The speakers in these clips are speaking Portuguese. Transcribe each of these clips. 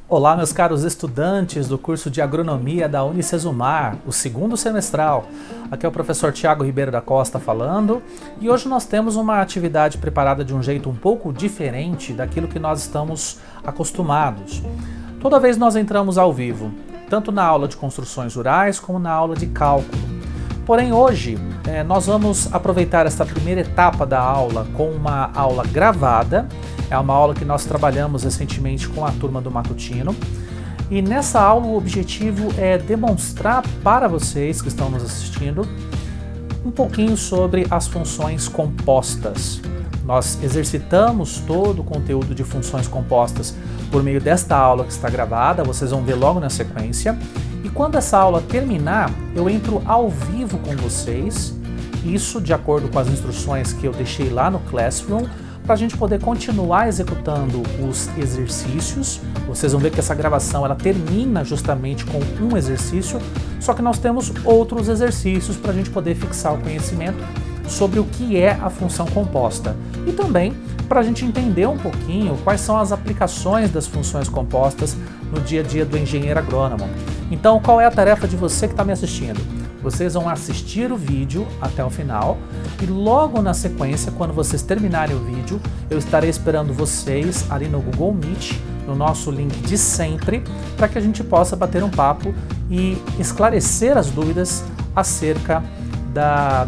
Olá, meus caros estudantes do curso de Agronomia da Unicesumar, o segundo semestral. Aqui é o professor Tiago Ribeiro da Costa falando, e hoje nós temos uma atividade preparada de um jeito um pouco diferente daquilo que nós estamos acostumados. Toda vez nós entramos ao vivo, tanto na aula de construções rurais como na aula de cálculo. Porém, hoje nós vamos aproveitar esta primeira etapa da aula com uma aula gravada. É uma aula que nós trabalhamos recentemente com a turma do Matutino. E nessa aula o objetivo é demonstrar para vocês que estão nos assistindo um pouquinho sobre as funções compostas. Nós exercitamos todo o conteúdo de funções compostas por meio desta aula que está gravada, vocês vão ver logo na sequência. E quando essa aula terminar, eu entro ao vivo com vocês, isso de acordo com as instruções que eu deixei lá no Classroom, para a gente poder continuar executando os exercícios. Vocês vão ver que essa gravação ela termina justamente com um exercício, só que nós temos outros exercícios para a gente poder fixar o conhecimento sobre o que é a função composta. E também para a gente entender um pouquinho quais são as aplicações das funções compostas no dia a dia do engenheiro agrônomo. Então, qual é a tarefa de você que está me assistindo? Vocês vão assistir o vídeo até o final e logo na sequência, quando vocês terminarem o vídeo, eu estarei esperando vocês ali no Google Meet, no nosso link de sempre, para que a gente possa bater um papo e esclarecer as dúvidas acerca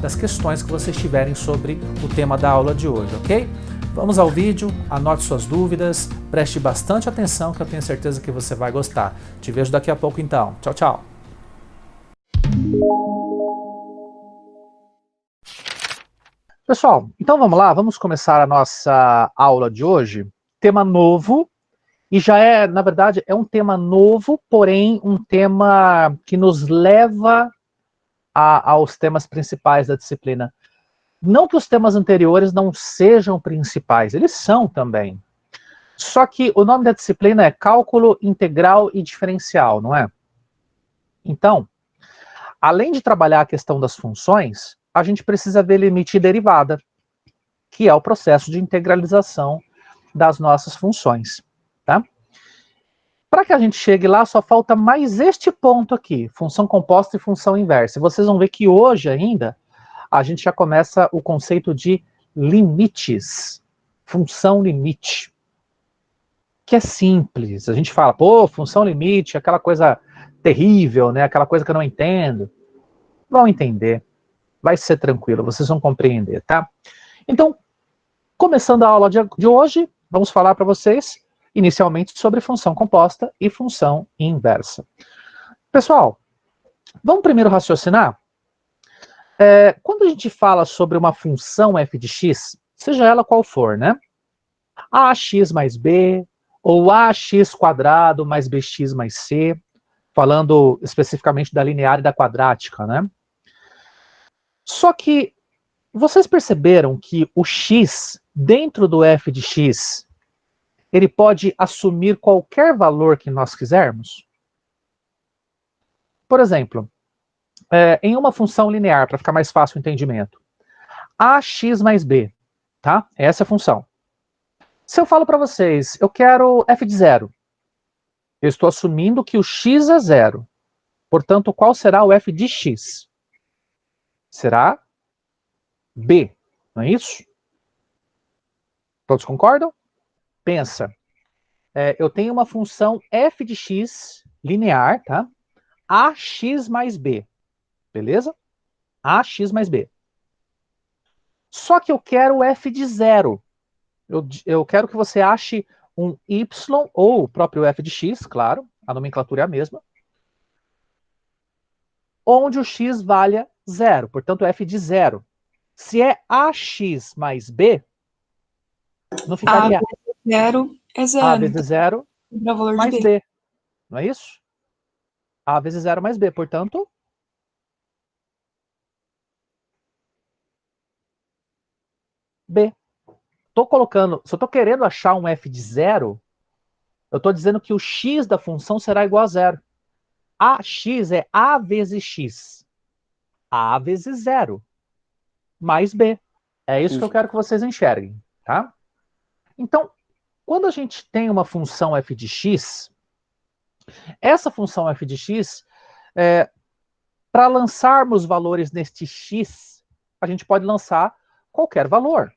das questões que vocês tiverem sobre o tema da aula de hoje, ok? Vamos ao vídeo, anote suas dúvidas, preste bastante atenção que eu tenho certeza que você vai gostar. Te vejo daqui a pouco então. Tchau, tchau! Pessoal, então vamos lá, vamos começar a nossa aula de hoje. Tema novo, e já é, na verdade, é um tema novo, porém um tema que nos leva aos temas principais da disciplina. Não que os temas anteriores não sejam principais, eles são também. Só que o nome da disciplina é Cálculo Integral e Diferencial, não é? Então, além de trabalhar a questão das funções, a gente precisa ver limite e derivada, que é o processo de integralização das nossas funções, tá? Para que a gente chegue lá, só falta mais este ponto aqui, função composta e função inversa. Vocês vão ver que hoje ainda, a gente já começa o conceito de limites, função limite, que é simples. A gente fala, pô, função limite, aquela coisa terrível, né? Aquela coisa que eu não entendo. Vão entender, vai ser tranquilo, vocês vão compreender, tá? Então, começando a aula de hoje, vamos falar para vocês, inicialmente, sobre função composta e função inversa. Pessoal, vamos primeiro raciocinar? Quando a gente fala sobre uma função f de x, seja ela qual for, né? ax mais b, ou ax quadrado mais bx mais c, falando especificamente da linear e da quadrática, né? Só que vocês perceberam que o x, dentro do f de x, ele pode assumir qualquer valor que nós quisermos? Por exemplo, em uma função linear, para ficar mais fácil o entendimento, ax mais b, tá? Essa é a função. Se eu falo para vocês, eu quero f de zero, eu estou assumindo que o x é zero. Portanto, qual será o f de x? Será b, não é isso? Todos concordam? Pensa, eu tenho uma função f de x linear, tá? ax mais b, beleza? ax mais b. Só que eu quero f de zero. Eu quero que você ache um y, ou o próprio f de x, claro, a nomenclatura é a mesma, onde o x valha zero, portanto f de zero. Se é ax mais b, não ficaria A vezes zero é a zero. vezes zero Então, o valor mais de b, não é isso? A vezes zero mais b, portanto, b. Se eu estou querendo achar um f de zero, eu estou dizendo que o x da função será igual a zero. Ax é a vezes x. A vezes zero mais b. É isso que eu Isso. quero que vocês enxerguem, tá? Então, quando a gente tem uma função f de x, essa função f de x, para lançarmos valores neste x, a gente pode lançar qualquer valor.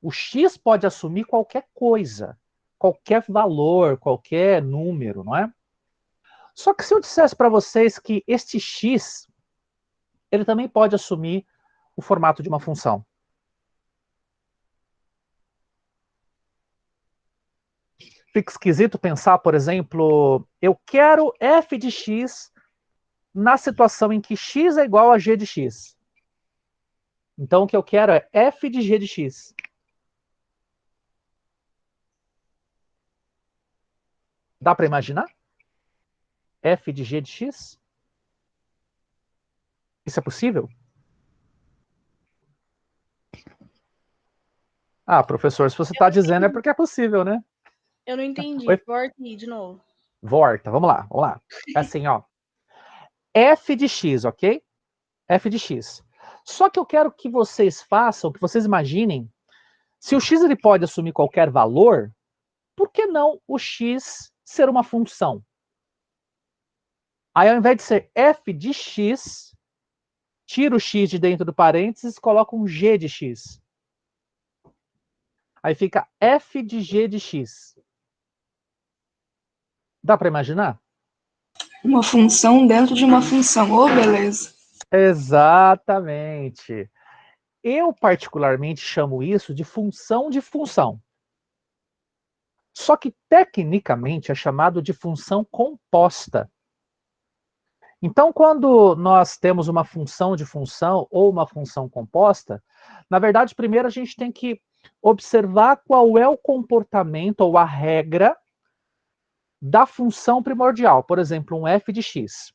O x pode assumir qualquer coisa, qualquer valor, qualquer número, não é? Só que se eu dissesse para vocês que este x, ele também pode assumir o formato de uma função. Fica esquisito pensar, por exemplo, eu quero f de x na situação em que x é igual a g de x. Então, o que eu quero é f de g de x. Dá para imaginar? F de g de x? Isso é possível? Ah, professor, se você Eu está não dizendo é entendi. porque é possível, né? Eu não entendi. Oi? Volta aí de novo. Volta, vamos lá, vamos lá. É assim, ó. F de x, ok? F de x. Só que eu quero que vocês façam, que vocês imaginem, se o x ele pode assumir qualquer valor, por que não o x ser uma função? Aí, ao invés de ser f de x, tira o x de dentro do parênteses e coloca um g de x. Aí fica f de g de x. Dá para imaginar? Uma função dentro de uma função. Ô, beleza. Exatamente. Eu, particularmente, chamo isso de função de função. Só que, tecnicamente, é chamado de função composta. Então, quando nós temos uma função de função ou uma função composta, na verdade, primeiro a gente tem que observar qual é o comportamento ou a regra da função primordial, por exemplo, um f de x.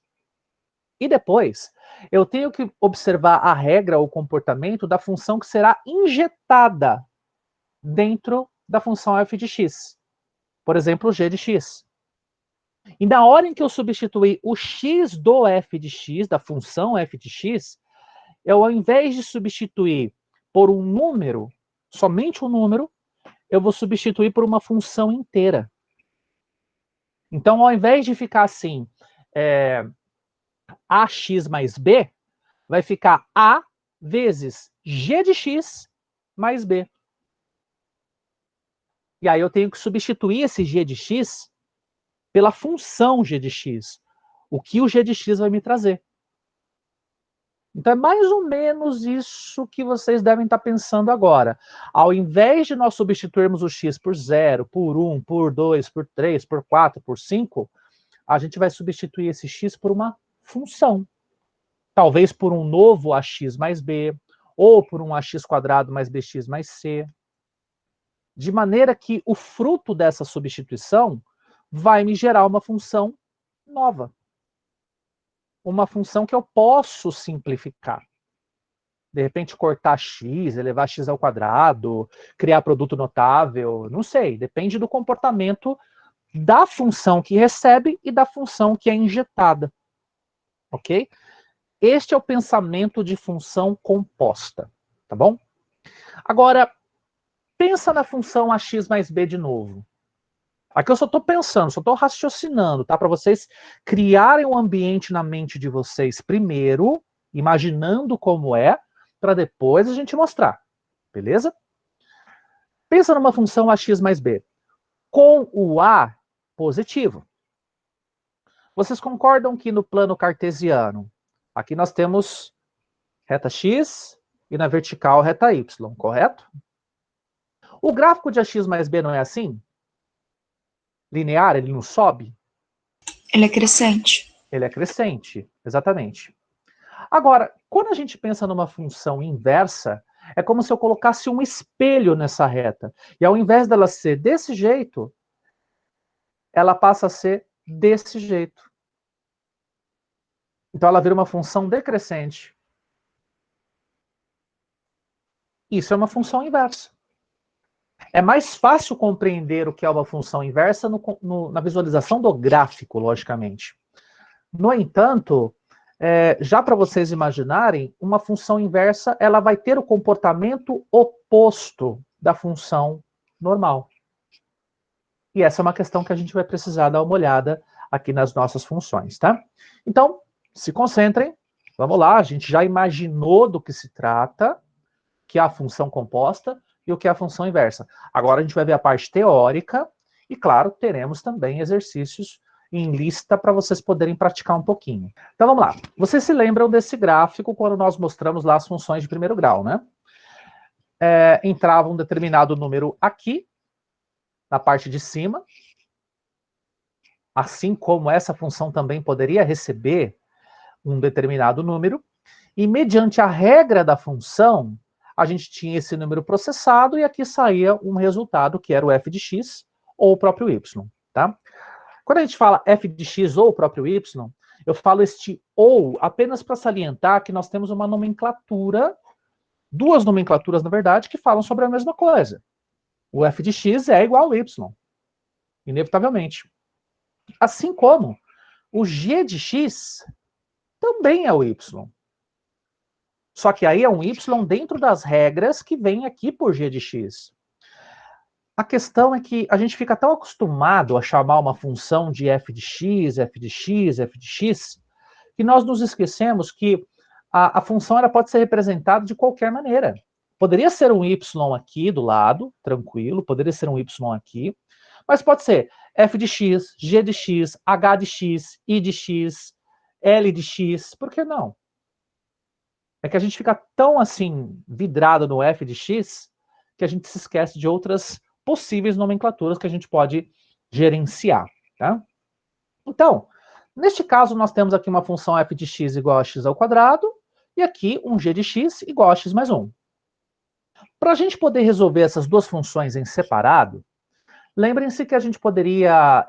E depois, eu tenho que observar a regra ou comportamento da função que será injetada dentro da função f de x. Por exemplo, g de x. E na hora em que eu substituir o x do f de x, da função f de x, eu, ao invés de substituir por um número, somente um número, eu vou substituir por uma função inteira. Então, ao invés de ficar assim, ax mais b, vai ficar a vezes g de x mais b. E aí eu tenho que substituir esse g de x pela função g de x. O que o g de x vai me trazer. Então é mais ou menos isso que vocês devem estar pensando agora. Ao invés de nós substituirmos o x por 0, por 1, por 2, por 3, por 4, por 5, a gente vai substituir esse x por uma função. Talvez por um novo ax mais b, ou por um ax quadrado mais bx mais c. De maneira que o fruto dessa substituição vai me gerar uma função nova. Uma função que eu posso simplificar. De repente, cortar x, elevar x ao quadrado, criar produto notável, não sei. Depende do comportamento da função que recebe e da função que é injetada. Ok? Este é o pensamento de função composta. Tá bom? Agora, pensa na função ax mais b de novo. Aqui eu só estou pensando, só estou raciocinando, tá? Para vocês criarem um ambiente na mente de vocês primeiro, imaginando como é, para depois a gente mostrar. Beleza? Pensa numa função ax mais b, com o a positivo. Vocês concordam que no plano cartesiano, aqui nós temos reta x e na vertical reta y, correto? O gráfico de ax mais b não é assim? Linear, ele não sobe? Ele é crescente. Ele é crescente, exatamente. Agora, quando a gente pensa numa função inversa, é como se eu colocasse um espelho nessa reta. E ao invés dela ser desse jeito, ela passa a ser desse jeito. Então ela vira uma função decrescente. Isso é uma função inversa. É mais fácil compreender o que é uma função inversa na visualização do gráfico, logicamente. No entanto, já para vocês imaginarem, uma função inversa ela vai ter o comportamento oposto da função normal. E essa é uma questão que a gente vai precisar dar uma olhada aqui nas nossas funções, tá? Então, se concentrem, vamos lá, a gente já imaginou do que se trata, que é a função composta e o que é a função inversa. Agora a gente vai ver a parte teórica e, claro, teremos também exercícios em lista para vocês poderem praticar um pouquinho. Então vamos lá. Vocês se lembram desse gráfico quando nós mostramos lá as funções de primeiro grau, né? Entrava um determinado número aqui, na parte de cima, assim como essa função também poderia receber um determinado número, e mediante a regra da função, a gente tinha esse número processado e aqui saía um resultado que era o f de x ou o próprio y, tá? Quando a gente fala f de x ou o próprio y, eu falo este ou apenas para salientar que nós temos uma nomenclatura, duas nomenclaturas, na verdade, que falam sobre a mesma coisa. O f de x é igual ao y, inevitavelmente. Assim como o g de x também é o y. Só que aí é um y dentro das regras que vem aqui por g de x. A questão é que a gente fica tão acostumado a chamar uma função de f de x, f de x, f de x, que nós nos esquecemos que a função ela pode ser representada de qualquer maneira. Poderia ser um y aqui do lado, tranquilo, poderia ser um y aqui, mas pode ser f de x, g de x, h de x, i de x, l de x, por que não? É que a gente fica tão assim vidrado no f de x que a gente se esquece de outras possíveis nomenclaturas que a gente pode gerenciar, tá? Então, neste caso nós temos aqui uma função f de x igual a x ao quadrado e aqui um g de x igual a x mais 1. Para a gente poder resolver essas duas funções em separado, lembrem-se que a gente poderia,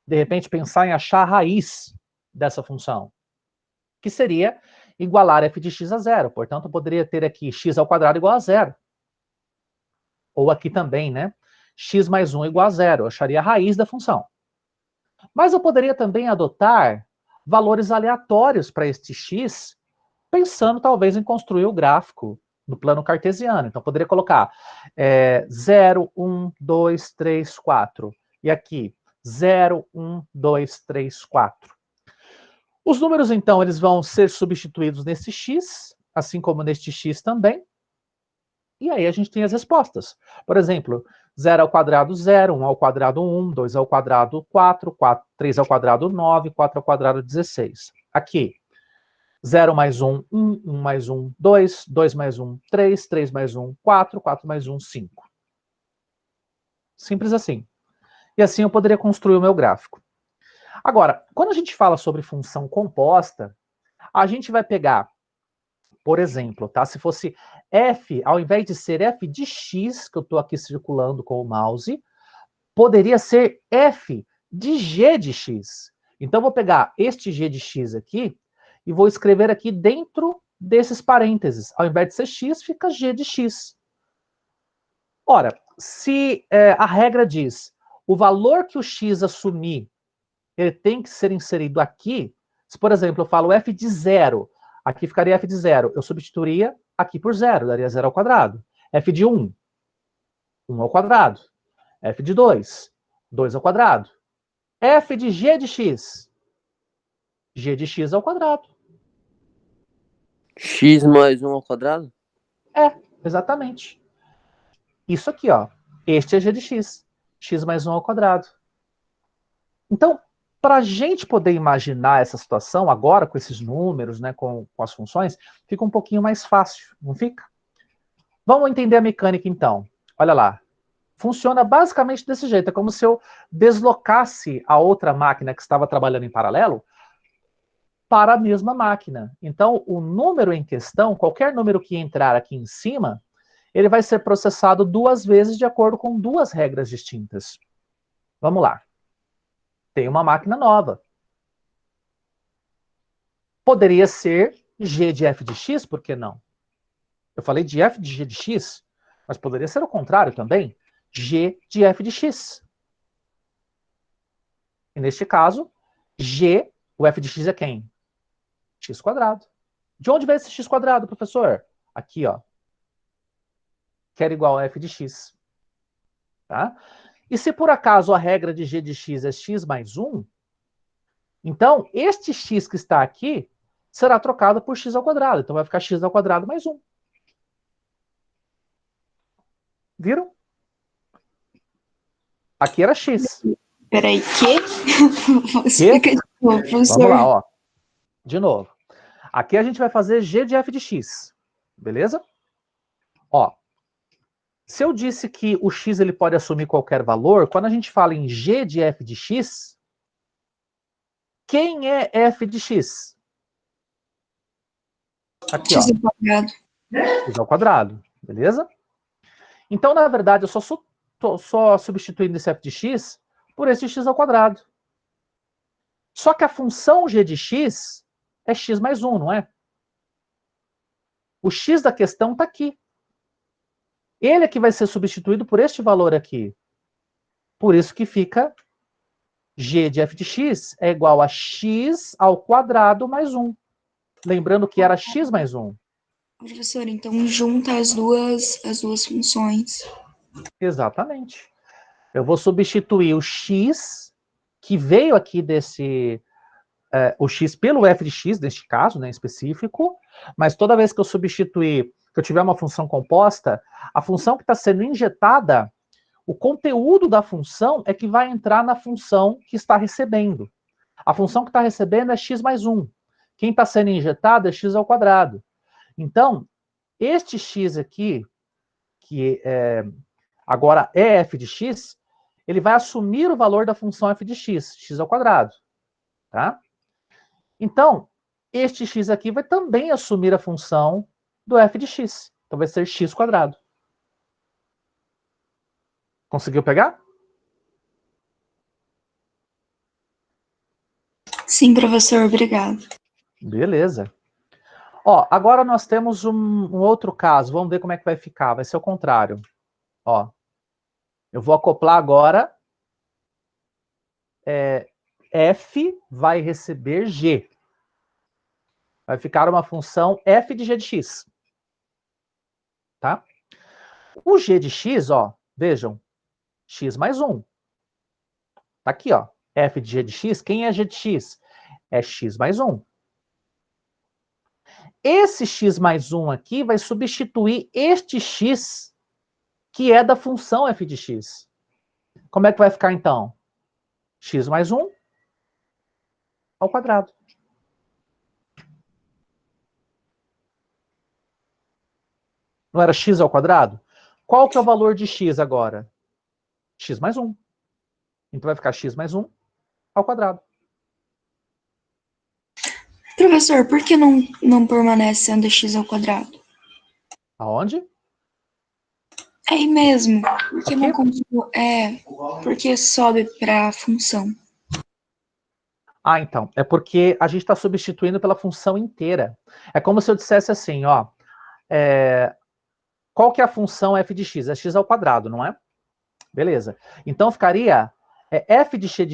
de repente, pensar em achar a raiz dessa função, que seria igualar f de x a zero. Portanto, eu poderia ter aqui x ao quadrado igual a zero. Ou aqui também, né? X mais 1 igual a zero. Eu acharia a raiz da função. Mas eu poderia também adotar valores aleatórios para este x, pensando talvez em construir o gráfico no plano cartesiano. Então, eu poderia colocar 0, 1, 2, 3, 4. E aqui, 0, 1, 2, 3, 4. Os números, então, eles vão ser substituídos nesse x, assim como neste x também. E aí a gente tem as respostas. Por exemplo, 0 ao quadrado, 0, 1 ao quadrado, 1, 2 ao quadrado, 4, 3 ao quadrado, 9, 4 ao quadrado, 16. Aqui, 0 mais 1, 1, 1 mais 1, 2, 2 mais 1, 3, 3 mais 1, 4, 4 mais 1, 5. Simples assim. E assim eu poderia construir o meu gráfico. Agora, quando a gente fala sobre função composta, a gente vai pegar, por exemplo, tá? Se fosse f, ao invés de ser f de x, que eu estou aqui circulando com o mouse, poderia ser f de g de x. Então, eu vou pegar este g de x aqui e vou escrever aqui dentro desses parênteses. Ao invés de ser x, fica g de x. Ora, se a regra diz o valor que o x assumir, ele tem que ser inserido aqui. Se, por exemplo, eu falo f de 0, aqui ficaria f de 0. Eu substituiria aqui por 0, daria 0 ao quadrado. F de 1, 1 ao quadrado. F de 2, 2 ao quadrado. F de g de x, g de x ao quadrado. X mais 1 ao quadrado? Exatamente. Isso aqui, ó. Este é g de x. X mais 1 ao quadrado. Então, para a gente poder imaginar essa situação agora, com esses números, né, com as funções, fica um pouquinho mais fácil, não fica? Vamos entender a mecânica, então. Olha lá. Funciona basicamente desse jeito. É como se eu deslocasse a outra máquina que estava trabalhando em paralelo para a mesma máquina. Então, o número em questão, qualquer número que entrar aqui em cima, ele vai ser processado duas vezes de acordo com duas regras distintas. Vamos lá. Tem uma máquina nova. Poderia ser g de f de x, por que não? Eu falei de f de g de x, mas poderia ser o contrário também. G de f de x. E neste caso, g, o f de x é quem? x quadrado. De onde vem esse x quadrado, professor? Aqui, ó. Que era igual a f de x. Tá? E se por acaso a regra de g de x é x mais 1, então este x que está aqui será trocado por x ao quadrado. Então vai ficar x ao quadrado mais 1. Viram? Aqui era x. Peraí, que? Explica de novo, professor. Vamos lá, ó. De novo. Aqui a gente vai fazer g de f de x. Beleza? Ó. Se eu disse que o x ele pode assumir qualquer valor, quando a gente fala em g de f de x, quem é f de x? Aqui, X ó. ao quadrado. X ao quadrado. Beleza? Então, na verdade, eu só substituindo esse f de x por esse x ao quadrado. Só que a função g de x é x mais 1, não é? O x da questão está aqui. Ele é que vai ser substituído por este valor aqui. Por isso que fica g de f de x é igual a x ao quadrado mais 1. Lembrando que era x mais 1. Professor, então junta as duas funções. Exatamente. Eu vou substituir o x, que veio aqui o x pelo f de x, neste caso, né, em específico, mas toda vez que eu substituir, que eu tiver uma função composta, a função que está sendo injetada, o conteúdo da função é que vai entrar na função que está recebendo. A função que está recebendo é x mais 1. Quem está sendo injetado é x ao quadrado. Então, este x aqui, que agora é f de x, ele vai assumir o valor da função f de x, x ao quadrado. Tá? Então, este x aqui vai também assumir a função do f de x. Então vai ser x quadrado. Conseguiu pegar? Sim, professor, obrigado. Beleza. Ó, agora nós temos um outro caso. Vamos ver como é que vai ficar. Vai ser o contrário. Ó, eu vou acoplar agora. F vai receber g. Vai ficar uma função f de g de x. Tá? O g de x, ó, vejam, x mais 1. Tá aqui, ó, f de g de x. Quem é g de x? É x mais 1. Esse x mais 1 aqui vai substituir este x que é da função f de x. Como é que vai ficar, então? X mais 1 ao quadrado. Não era x ao quadrado? Qual que é o valor de x agora? X mais 1. Então vai ficar x mais 1 ao quadrado. Professor, por que não permanece sendo x ao quadrado? Aonde? É aí mesmo. Por que não Aqui? continua? Porque sobe para a função. Ah, então. É porque a gente está substituindo pela função inteira. É como se eu dissesse assim, ó. Qual que é a função f de x? É x ao quadrado, não é? Beleza. Então ficaria... f de g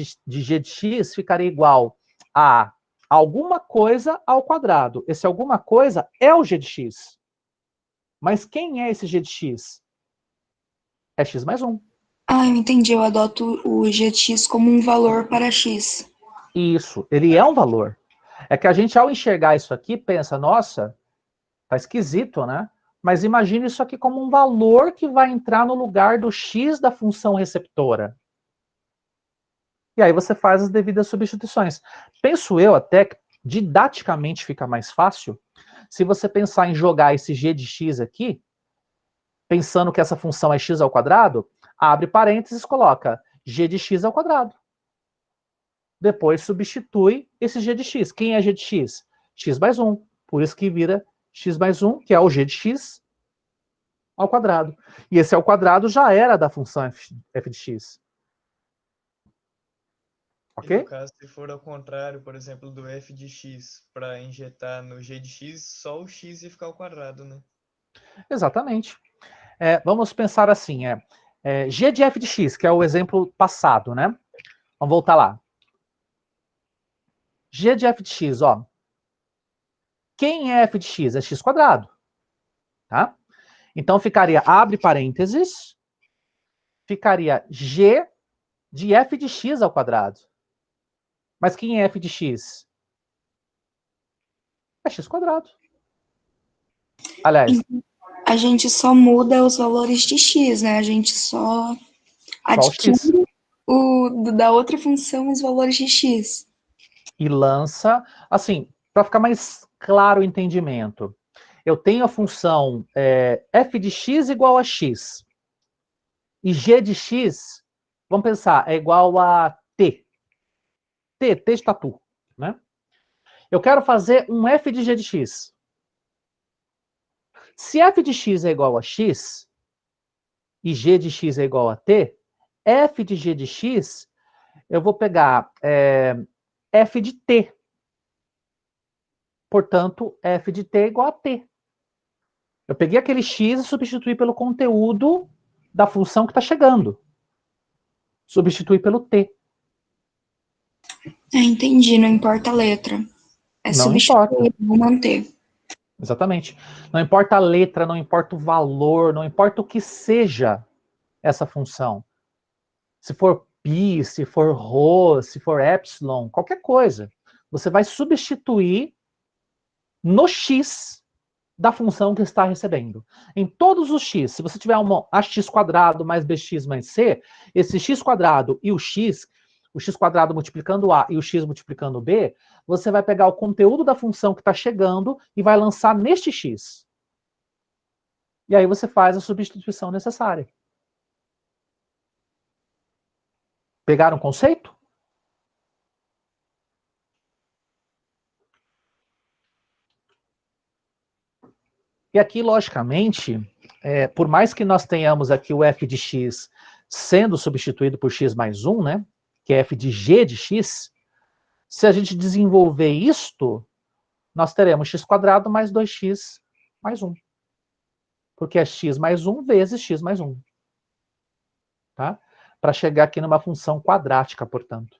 de x ficaria igual a alguma coisa ao quadrado. Esse alguma coisa é o g de x. Mas quem é esse g de x? É x mais 1. Ah, eu entendi. Eu adoto o g de x como um valor para x. Isso, ele é um valor. É que a gente, ao enxergar isso aqui, pensa, nossa, tá esquisito, né? Mas imagine isso aqui como um valor que vai entrar no lugar do x da função receptora. E aí você faz as devidas substituições. Penso eu até que didaticamente fica mais fácil se você pensar em jogar esse g de x aqui, pensando que essa função é x ao quadrado, abre parênteses e coloca g de x ao quadrado. Depois substitui esse g de x. Quem é g de x? X mais 1. Por isso que vira x mais 1, que é o g de x ao quadrado. E esse ao quadrado já era da função f de x. Ok? E no caso, se for ao contrário, por exemplo, do f de x, para injetar no g de x, só o x ia ficar ao quadrado, né? Exatamente. Vamos pensar assim, g de f de x, que é o exemplo passado, né? Vamos voltar lá. G de f de x, ó. Quem é f de x? É x quadrado. Tá? Então ficaria, abre parênteses, ficaria g de f de x ao quadrado. Mas quem é f de x? É x quadrado. Aliás, A gente só muda os valores de x, né? A gente só só o x. adquire da outra função os valores de x. E lança, assim, para ficar mais claro o entendimento, eu tenho a função f de x igual a x. E g de x, vamos pensar, é igual a t. T de tatu, né? Eu quero fazer um f de g de x. Se f de x é igual a x, e g de x é igual a t, f de g de x, eu vou pegar f de t. Portanto, f de t é igual a t. Eu peguei aquele x e substituí pelo conteúdo da função que está chegando. Substituí pelo t. Entendi, não importa a letra. É Não importa. substituir, vou manter. Exatamente. Não importa a letra, não importa o valor, não importa o que seja essa função. Se for pi, se for rho, se for epsilon, qualquer coisa. Você vai substituir no x da função que está recebendo. Em todos os x, se você tiver ax quadrado mais bx mais c, esse x quadrado e o x quadrado multiplicando a e o x multiplicando b, você vai pegar o conteúdo da função que está chegando e vai lançar neste x. E aí você faz a substituição necessária. Pegaram o conceito? E aqui, logicamente, por mais que nós tenhamos aqui o f de x sendo substituído por x mais 1, né, que é f de g de x, se a gente desenvolver isto, nós teremos x quadrado mais 2x mais 1. Porque é x mais 1 vezes x mais 1. Tá? Para chegar aqui numa função quadrática, portanto.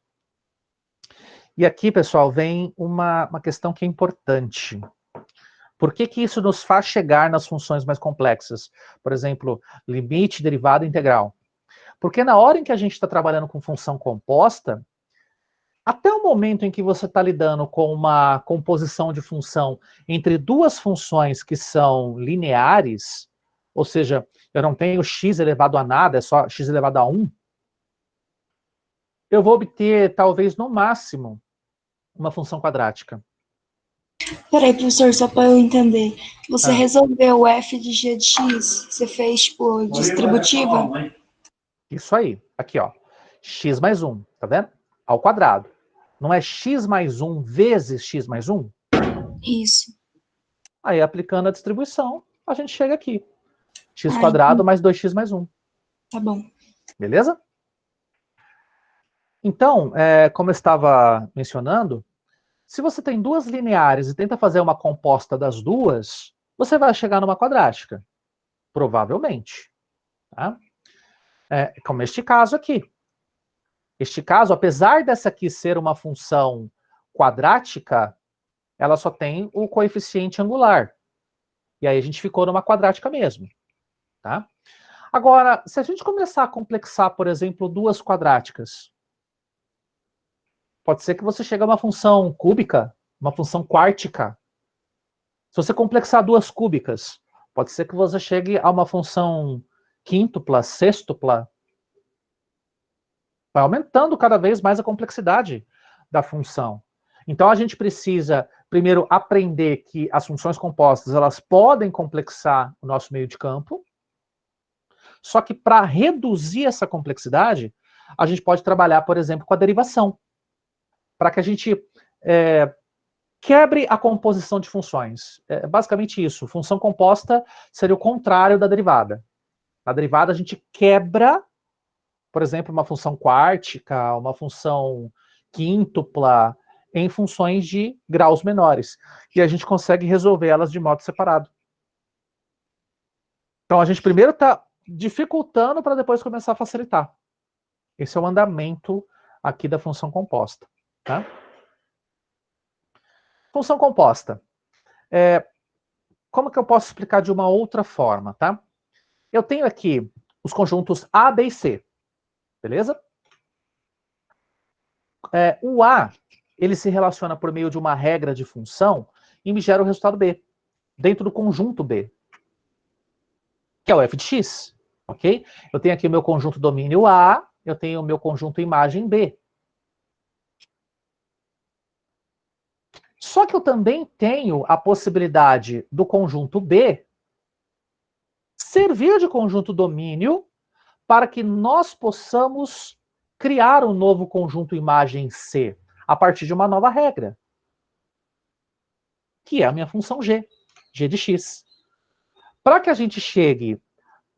E aqui, pessoal, vem uma questão que é importante. Por que isso nos faz chegar nas funções mais complexas? Por exemplo, limite, derivada e integral. Porque na hora em que a gente está trabalhando com função composta, até o momento em que você está lidando com uma composição de função entre duas funções que são lineares, ou seja, eu não tenho x elevado a nada, é só x elevado a 1, eu vou obter, talvez, no máximo, uma função quadrática. Peraí, professor, só para eu entender. Você resolveu o f de g de x? Você fez, tipo, distributiva? Isso aí. Aqui, ó. X mais 1, tá vendo? Ao quadrado. Não é x mais 1 vezes x mais 1? Isso. Aí, aplicando a distribuição, a gente chega aqui. X quadrado mais 2x mais 1. Tá bom. Beleza? Então, como eu estava mencionando, se você tem duas lineares e tenta fazer uma composta das duas, você vai chegar numa quadrática. Provavelmente. Tá? Como este caso aqui. Este caso, apesar dessa aqui ser uma função quadrática, ela só tem o coeficiente angular. E aí a gente ficou numa quadrática mesmo. Tá? Agora, se a gente começar a complexar, por exemplo, duas quadráticas, pode ser que você chegue a uma função cúbica, uma função quártica. Se você complexar duas cúbicas, pode ser que você chegue a uma função quíntupla, sextupla. Vai aumentando cada vez mais a complexidade da função. Então a gente precisa, primeiro, aprender que as funções compostas elas podem complexar o nosso meio de campo, só que para reduzir essa complexidade, a gente pode trabalhar, por exemplo, com a derivação, para que a gente quebre a composição de funções. É basicamente isso. Função composta seria o contrário da derivada. Na derivada, a gente quebra, por exemplo, uma função quártica, uma função quíntupla, em funções de graus menores. E a gente consegue resolver elas de modo separado. Então, a gente primeiro está dificultando para depois começar a facilitar. Esse é o andamento aqui da função composta. Tá? Função composta. Como que eu posso explicar de uma outra forma, tá? Eu tenho aqui os conjuntos A, B e C, beleza? O A, ele se relaciona por meio de uma regra de função e me gera o resultado B, dentro do conjunto B, que é o f de x, ok? Eu tenho aqui o meu conjunto domínio A, eu tenho o meu conjunto imagem B. Só que eu também tenho a possibilidade do conjunto B servir de conjunto domínio para que nós possamos criar um novo conjunto imagem C a partir de uma nova regra, que é a minha função g, g de x. Para que a gente chegue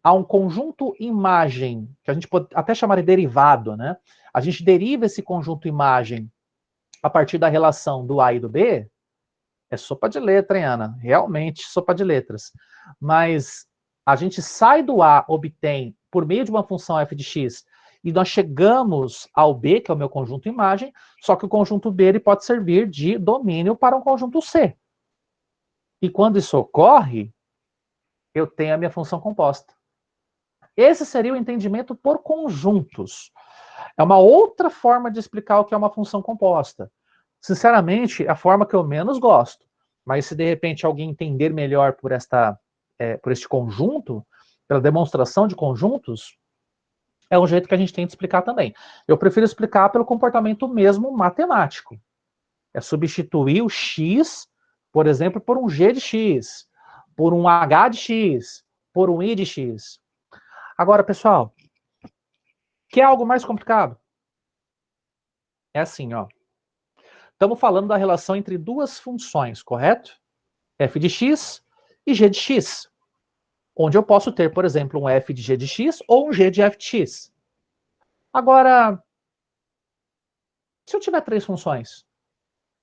a um conjunto imagem, que a gente pode até chamar de derivado, né? A gente deriva esse conjunto imagem a partir da relação do A e do B, é sopa de letra, hein, Ana? Realmente sopa de letras. Mas a gente sai do A, obtém, por meio de uma função f de x, e nós chegamos ao B, que é o meu conjunto imagem, só que o conjunto B ele pode servir de domínio para um conjunto C. E quando isso ocorre, eu tenho a minha função composta. Esse seria o entendimento por conjuntos. É uma outra forma de explicar o que é uma função composta. Sinceramente, é a forma que eu menos gosto. Mas se de repente alguém entender melhor por este conjunto, pela demonstração de conjuntos, é um jeito que a gente tem de explicar também. Eu prefiro explicar pelo comportamento mesmo matemático. É substituir o x, por exemplo, por um g de x, por um h de x, por um i de x. Agora, pessoal, quer algo mais complicado? É assim, ó. Estamos falando da relação entre duas funções, correto? F de x e g de x. Onde eu posso ter, por exemplo, um f de g de x ou um g de f de x. Agora, se eu tiver três funções,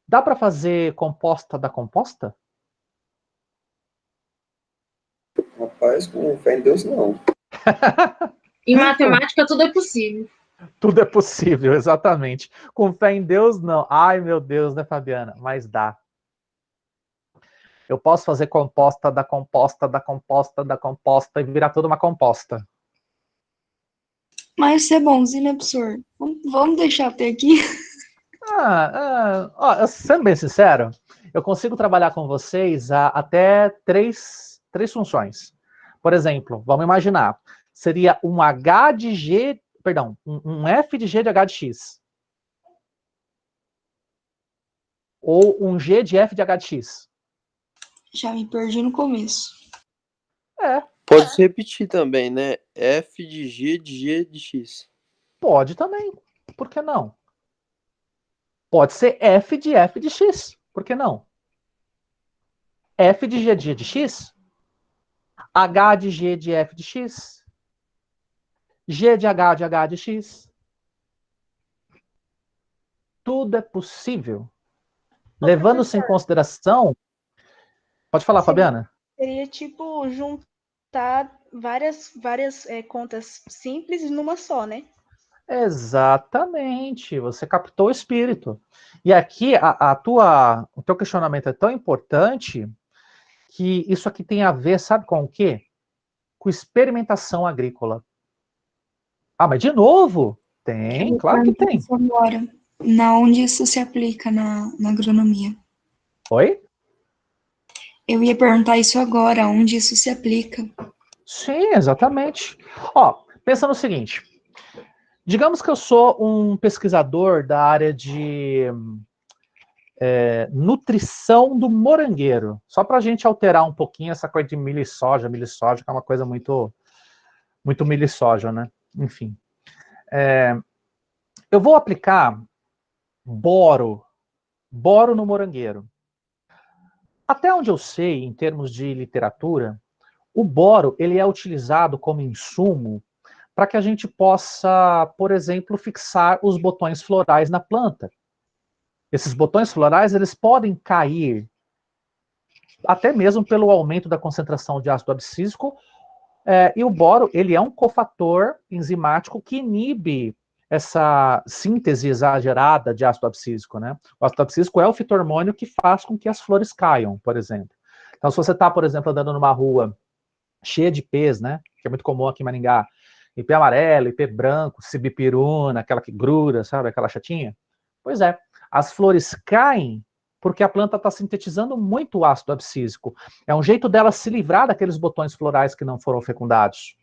dá para fazer composta da composta? Rapaz, com fé em Deus, não. Em matemática, tudo é possível. Tudo é possível, exatamente. Com fé em Deus, não. Ai, meu Deus, né, Fabiana? Mas dá. Eu posso fazer composta da composta da composta da composta e virar toda uma composta. Mas ser bonzinho, né, professor? Vamos deixar até aqui. Sendo bem sincero, eu consigo trabalhar com vocês até três funções. Por exemplo, vamos imaginar, seria um H de G, perdão, um F de G de H de X. Ou um G de F de H de X. Já me perdi no começo. Pode se repetir também, né? F de G de X. Pode também. Por que não? Pode ser F de X. Por que não? F de G de X. H de G de F de X. G de H de X. Tudo é possível. Levando-se em consideração... Pode falar, Fabiana. Seria tipo juntar várias contas simples numa só, né? Exatamente, você captou o espírito. E aqui o teu questionamento é tão importante que isso aqui tem a ver, sabe com o quê? Com experimentação agrícola. Ah, mas de novo? Tem, claro que tem. Agora, onde isso se aplica na agronomia? Oi? Eu ia perguntar isso agora, onde isso se aplica. Sim, exatamente. Ó, pensa no seguinte. Digamos que eu sou um pesquisador da área de nutrição do morangueiro. Só para a gente alterar um pouquinho essa coisa de milho e soja, que é uma coisa muito, muito milho e soja, né? Enfim. Eu vou aplicar boro no morangueiro. Até onde eu sei, em termos de literatura, o boro ele é utilizado como insumo para que a gente possa, por exemplo, fixar os botões florais na planta. Esses botões florais eles podem cair até mesmo pelo aumento da concentração de ácido abscísico, e o boro ele é um cofator enzimático que inibe essa síntese exagerada de ácido abscísico, né? O ácido abscísico é o fitohormônio que faz com que as flores caiam, por exemplo. Então, se você está, por exemplo, andando numa rua cheia de ipês, né, que é muito comum aqui em Maringá, ipê amarelo, ipê branco, sibipiruna, aquela que gruda, sabe, aquela chatinha. Pois é, as flores caem porque a planta está sintetizando muito ácido abscísico. É um jeito dela se livrar daqueles botões florais que não foram fecundados.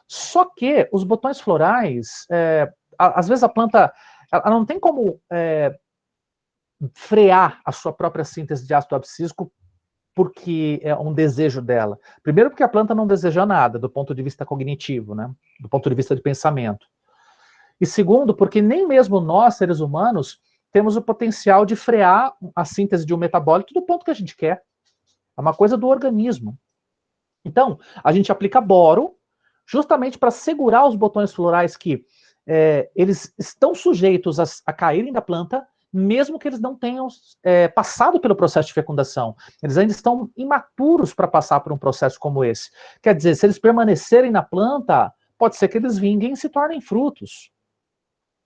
Só que os botões florais, às vezes a planta ela não tem como frear a sua própria síntese de ácido abscísico porque é um desejo dela. Primeiro porque a planta não deseja nada do ponto de vista cognitivo, né? Do ponto de vista de pensamento. E segundo, porque nem mesmo nós, seres humanos, temos o potencial de frear a síntese de um metabólito do ponto que a gente quer. É uma coisa do organismo. Então, a gente aplica boro justamente para segurar os botões florais que eles estão sujeitos a caírem da planta, mesmo que eles não tenham passado pelo processo de fecundação. Eles ainda estão imaturos para passar por um processo como esse. Quer dizer, se eles permanecerem na planta, pode ser que eles vinguem e se tornem frutos.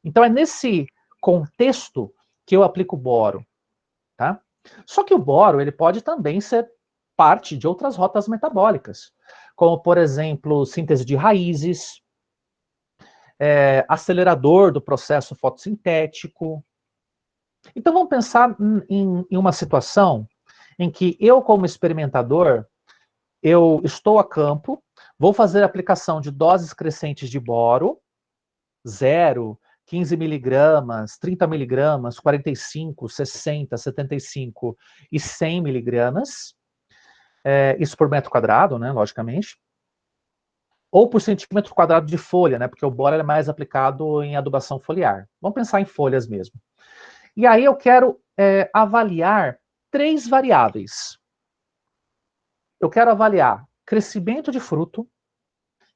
Então é nesse contexto que eu aplico o boro. Tá? Só que o boro ele pode também ser parte de outras rotas metabólicas, como, por exemplo, síntese de raízes, acelerador do processo fotossintético. Então vamos pensar em uma situação em que eu, como experimentador, eu estou a campo, vou fazer a aplicação de doses crescentes de boro, 0, 15 miligramas, 30 miligramas, 45, 60, 75 e 100 miligramas, isso por metro quadrado, né, logicamente, ou por centímetro quadrado de folha, né, porque o boro é mais aplicado em adubação foliar. Vamos pensar em folhas mesmo. E aí eu quero avaliar 3 variáveis. Eu quero avaliar crescimento de fruto,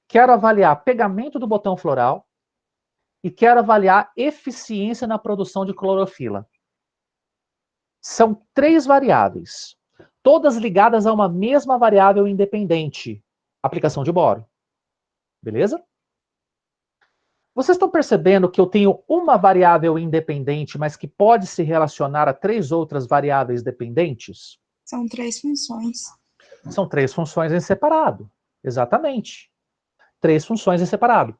quero avaliar pegamento do botão floral e quero avaliar eficiência na produção de clorofila. São 3 variáveis, todas ligadas a uma mesma variável independente, aplicação de boro. Beleza? Vocês estão percebendo que eu tenho uma variável independente, mas que pode se relacionar a 3 outras variáveis dependentes? São 3 funções. São 3 funções em separado. Exatamente. 3 funções em separado.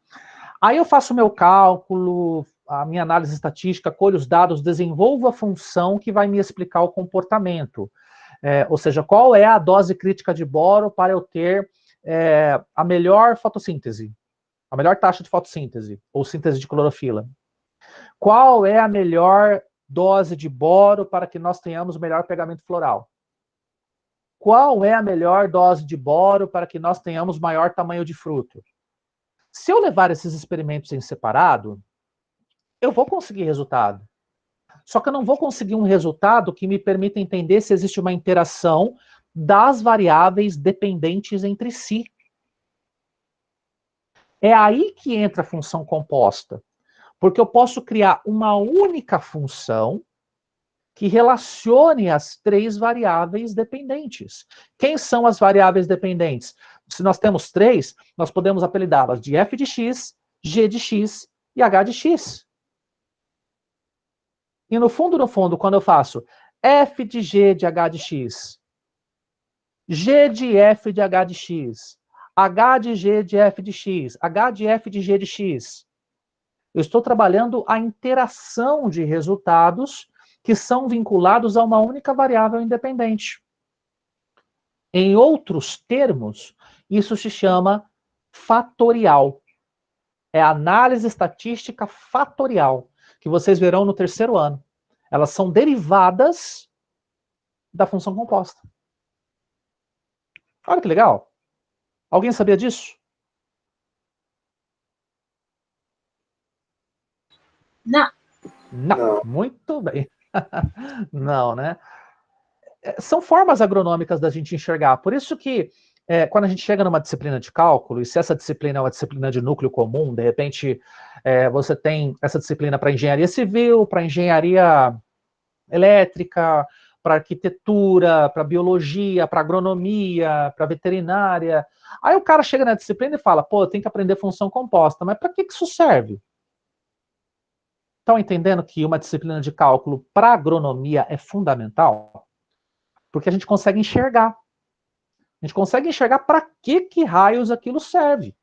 Aí eu faço o meu cálculo, a minha análise estatística, colho os dados, desenvolvo a função que vai me explicar o comportamento. Ou seja, qual é a dose crítica de boro para eu ter a melhor fotossíntese, a melhor taxa de fotossíntese, ou síntese de clorofila. Qual é a melhor dose de boro para que nós tenhamos o melhor pegamento floral? Qual é a melhor dose de boro para que nós tenhamos maior tamanho de fruto? Se eu levar esses experimentos em separado, eu vou conseguir resultado. Só que eu não vou conseguir um resultado que me permita entender se existe uma interação das variáveis dependentes entre si. É aí que entra a função composta. Porque eu posso criar uma única função que relacione as 3 variáveis dependentes. Quem são as variáveis dependentes? Se nós temos 3, nós podemos apelidá-las de f de x, g de x e h de x. E no fundo, quando eu faço f de g de h de x, g de f de h de x, h de g de f de x, h de f de g de x, eu estou trabalhando a interação de resultados que são vinculados a uma única variável independente. Em outros termos, isso se chama fatorial. É análise estatística fatorial, que vocês verão no 3º ano. Elas são derivadas da função composta. Olha que legal. Alguém sabia disso? Não. Não. Muito bem. Não, né? São formas agronômicas da gente enxergar. Por isso que, quando a gente chega numa disciplina de cálculo, e se essa disciplina é uma disciplina de núcleo comum, de repente você tem essa disciplina para engenharia civil, para engenharia elétrica, para arquitetura, para biologia, para agronomia, para veterinária. Aí o cara chega na disciplina e fala, pô, tem que aprender função composta, mas para que isso serve? Estão entendendo que uma disciplina de cálculo para agronomia é fundamental? Porque a gente consegue enxergar. A gente consegue enxergar para que raios aquilo serve.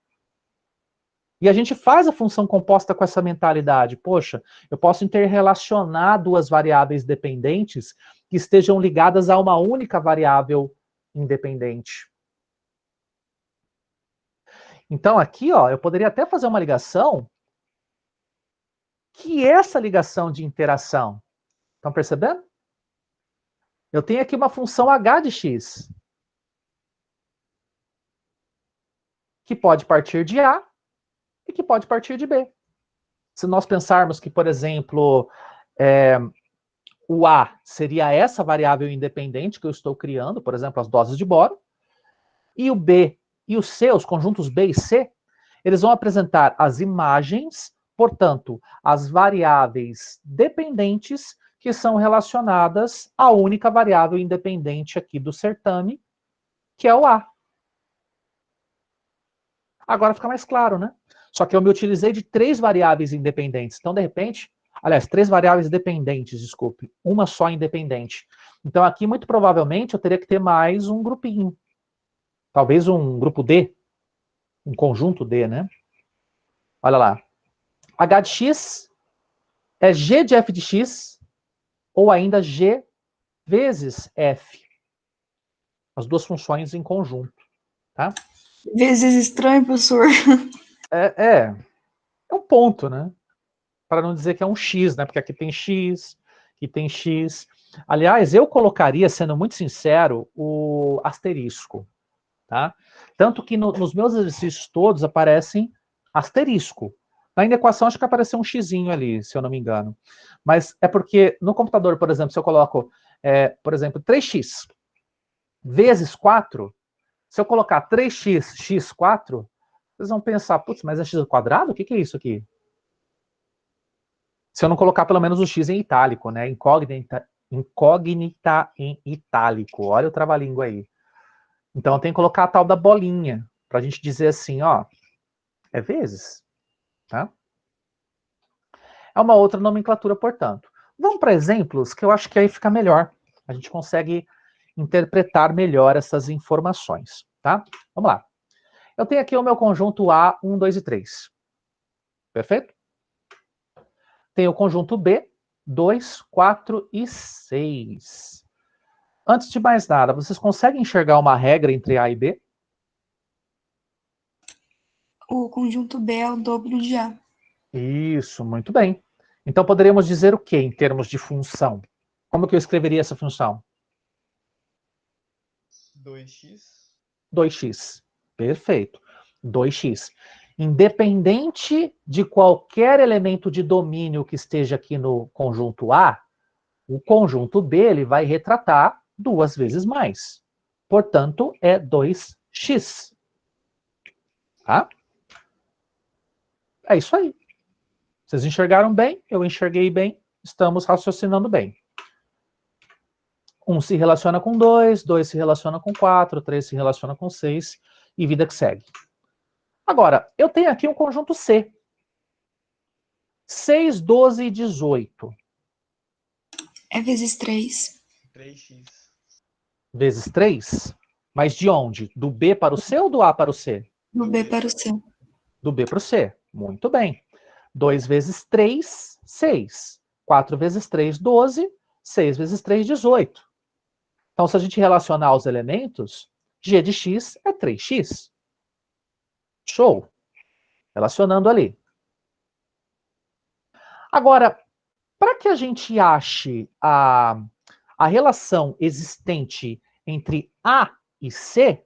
E a gente faz a função composta com essa mentalidade. Poxa, eu posso interrelacionar duas variáveis dependentes que estejam ligadas a uma única variável independente. Então aqui, ó, eu poderia até fazer uma ligação que é essa ligação de interação. Estão percebendo? Eu tenho aqui uma função h de x, que pode partir de A e que pode partir de B. Se nós pensarmos que, por exemplo, o A seria essa variável independente que eu estou criando, por exemplo, as doses de boro, e o B e o C, os conjuntos B e C, eles vão apresentar as imagens, portanto, as variáveis dependentes que são relacionadas à única variável independente aqui do certame, que é o A. Agora fica mais claro, né? Só que eu me utilizei de 3 variáveis independentes. Então, de repente, aliás, 3 variáveis dependentes, desculpe. Uma só independente. Então, aqui, muito provavelmente, eu teria que ter mais um grupinho. Talvez um grupo D. Um conjunto D, né? Olha lá. H de x é G de f de x ou ainda G vezes f. As duas funções em conjunto, tá? Vezes estranho, professor. É um ponto, né? Para não dizer que é um x, né? Porque aqui tem x, aqui tem x. Aliás, eu colocaria, sendo muito sincero, o asterisco, tá? Tanto que nos meus exercícios todos aparecem asterisco. Na equação acho que apareceu um xizinho ali, se eu não me engano. Mas é porque no computador, por exemplo, se eu coloco, por exemplo, 3x vezes 4, se eu colocar 3x, x4, vocês vão pensar, putz, mas é x ao quadrado? O que é isso aqui? Se eu não colocar pelo menos o x em itálico, né? Incógnita em itálico. Olha o trava-língua aí. Então eu tenho que colocar a tal da bolinha, para a gente dizer assim, ó, é vezes. Tá? É uma outra nomenclatura, portanto. Vamos para exemplos, que eu acho que aí fica melhor. A gente consegue interpretar melhor essas informações. Tá? Vamos lá. Eu tenho aqui o meu conjunto A, 1, 2 e 3. Perfeito? Tenho o conjunto B, 2, 4 e 6. Antes de mais nada, vocês conseguem enxergar uma regra entre A e B? O conjunto B é o dobro de A. Isso, muito bem. Então poderíamos dizer o que em termos de função? Como que eu escreveria essa função? 2x. 2x. Perfeito. 2x. Independente de qualquer elemento de domínio que esteja aqui no conjunto A, o conjunto B ele vai retratar 2 vezes mais. Portanto, é 2x. Tá? É isso aí. Vocês enxergaram bem? Eu enxerguei bem. Estamos raciocinando bem. 1 se relaciona com 2, 2 se relaciona com 4, 3 se relaciona com 6 e vida que segue. Agora, eu tenho aqui um conjunto C. 6, 12 e 18. É vezes 3. 3x. Vezes 3? Mas de onde? Do B para o C ou do A para o C? Do B para o C. Do B para o C. Muito bem. 2 vezes 3, 6. 4 vezes 3, 12. 6 vezes 3, 18. Então, se a gente relacionar os elementos, G de x é 3x. Show. Relacionando ali. Agora, para que a gente ache a relação existente entre A e C,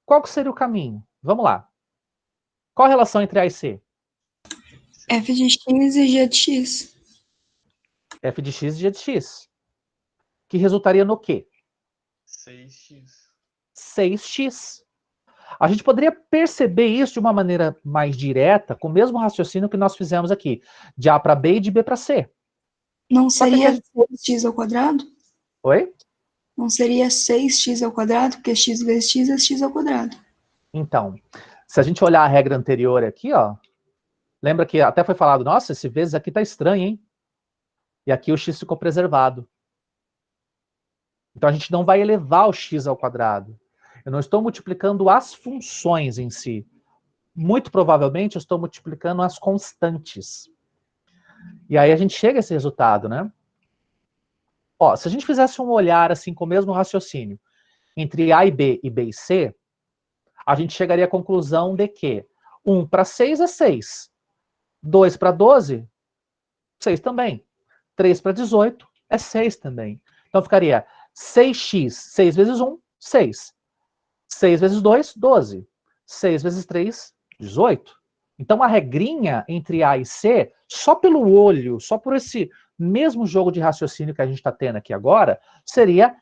qual que seria o caminho? Vamos lá. Qual a relação entre A e C? F de x e G de x. F de x e G de x. Que resultaria no quê? 6x. 6x. A gente poderia perceber isso de uma maneira mais direta, com o mesmo raciocínio que nós fizemos aqui, de A para B e de B para C. Não Só que seria aqui 6x ao quadrado? Oi? Não seria 6x ao quadrado? Porque x vezes x é x ao quadrado. Então, se a gente olhar a regra anterior aqui, ó, lembra que até foi falado, nossa, esse vezes aqui tá estranho, hein? E aqui o x ficou preservado. Então a gente não vai elevar o x ao quadrado. Eu não estou multiplicando as funções em si. Muito provavelmente eu estou multiplicando as constantes. E aí a gente chega a esse resultado, né? Ó, se a gente fizesse um olhar assim com o mesmo raciocínio entre A e B e C, a gente chegaria à conclusão de que 1 para 6 é 6. 2 para 12, 6 também. 3 para 18 é 6 também. Então ficaria 6x, 6 vezes 1, 6. 6 vezes 2, 12. 6 vezes 3, 18. Então a regrinha entre A e C, só pelo olho, só por esse mesmo jogo de raciocínio que a gente está tendo aqui agora, seria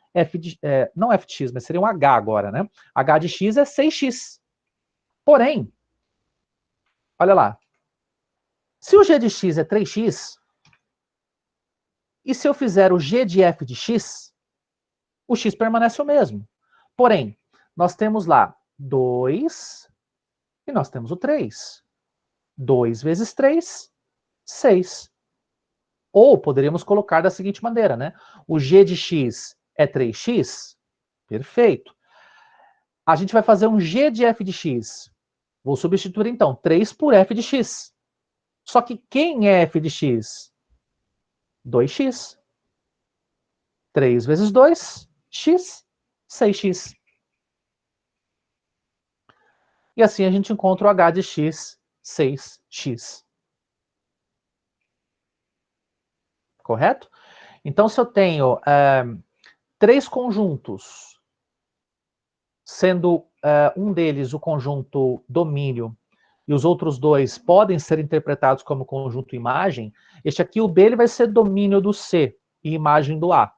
não f de x, mas seria um h agora, né? H de x é 6x. Porém, olha lá, se o g de x é 3x, e se eu fizer o g de f de x, o x permanece o mesmo. Porém, nós temos lá 2 e nós temos o 3. 2 vezes 3, 6. Ou poderíamos colocar da seguinte maneira, né? O g de x é 3x? Perfeito. A gente vai fazer um g de f de x. Vou substituir então 3 por f de x. Só que quem é f de x? 2x. 3 vezes 2, x, 6x. E assim a gente encontra o h de x, 6x. Correto? Então, se eu tenho 3 conjuntos, sendo um deles o conjunto domínio e os outros 2 podem ser interpretados como conjunto imagem, este aqui, o B, ele vai ser domínio do C e imagem do A.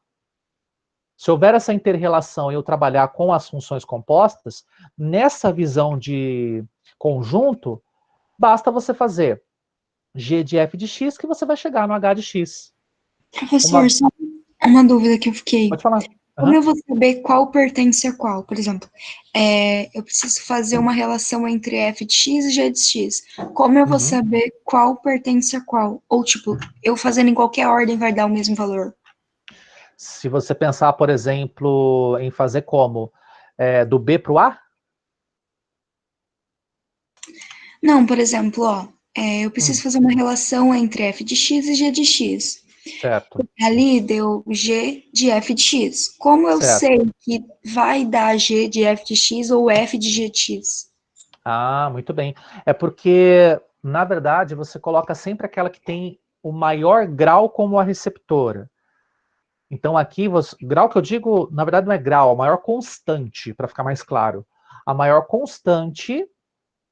Se houver essa inter-relação e eu trabalhar com as funções compostas, nessa visão de conjunto, basta você fazer g de f de x que você vai chegar no h de x. Professor, só uma dúvida que eu fiquei. Pode falar. Como eu vou saber qual pertence a qual? Por exemplo, eu preciso fazer uma relação entre f de x e g de x. Como eu vou saber qual pertence a qual? Ou, tipo, eu fazendo em qualquer ordem vai dar o mesmo valor? Se você pensar, por exemplo, em fazer como? Do B para o A? Não, por exemplo, ó, eu preciso fazer uma relação entre f de x e g de x. Certo. Ali deu g de f de x. Como eu sei que vai dar g de f de x ou f de g de x? Ah, muito bem. É porque, na verdade, você coloca sempre aquela que tem o maior grau como a receptora. Então aqui, grau que eu digo, na verdade não é grau, a maior constante, para ficar mais claro. A maior constante